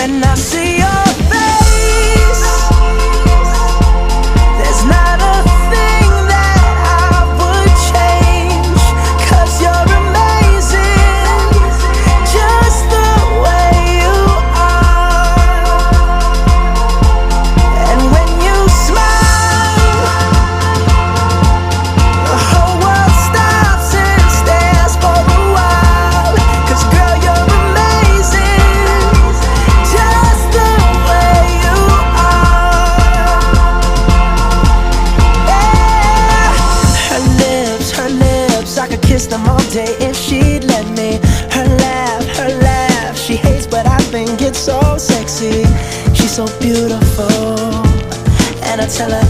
and I see your face. There's not a thing that I would change, 'cause you're amazing, just the way you are. And when you smile, the whole world stops and stares for a while, 'cause girl, you're amazing, just the way you are. Yeah. Her lips, I could kiss them all day if she'd let me. Her laugh, she hates but I think it's so sexy. She's so beautiful, and I tell her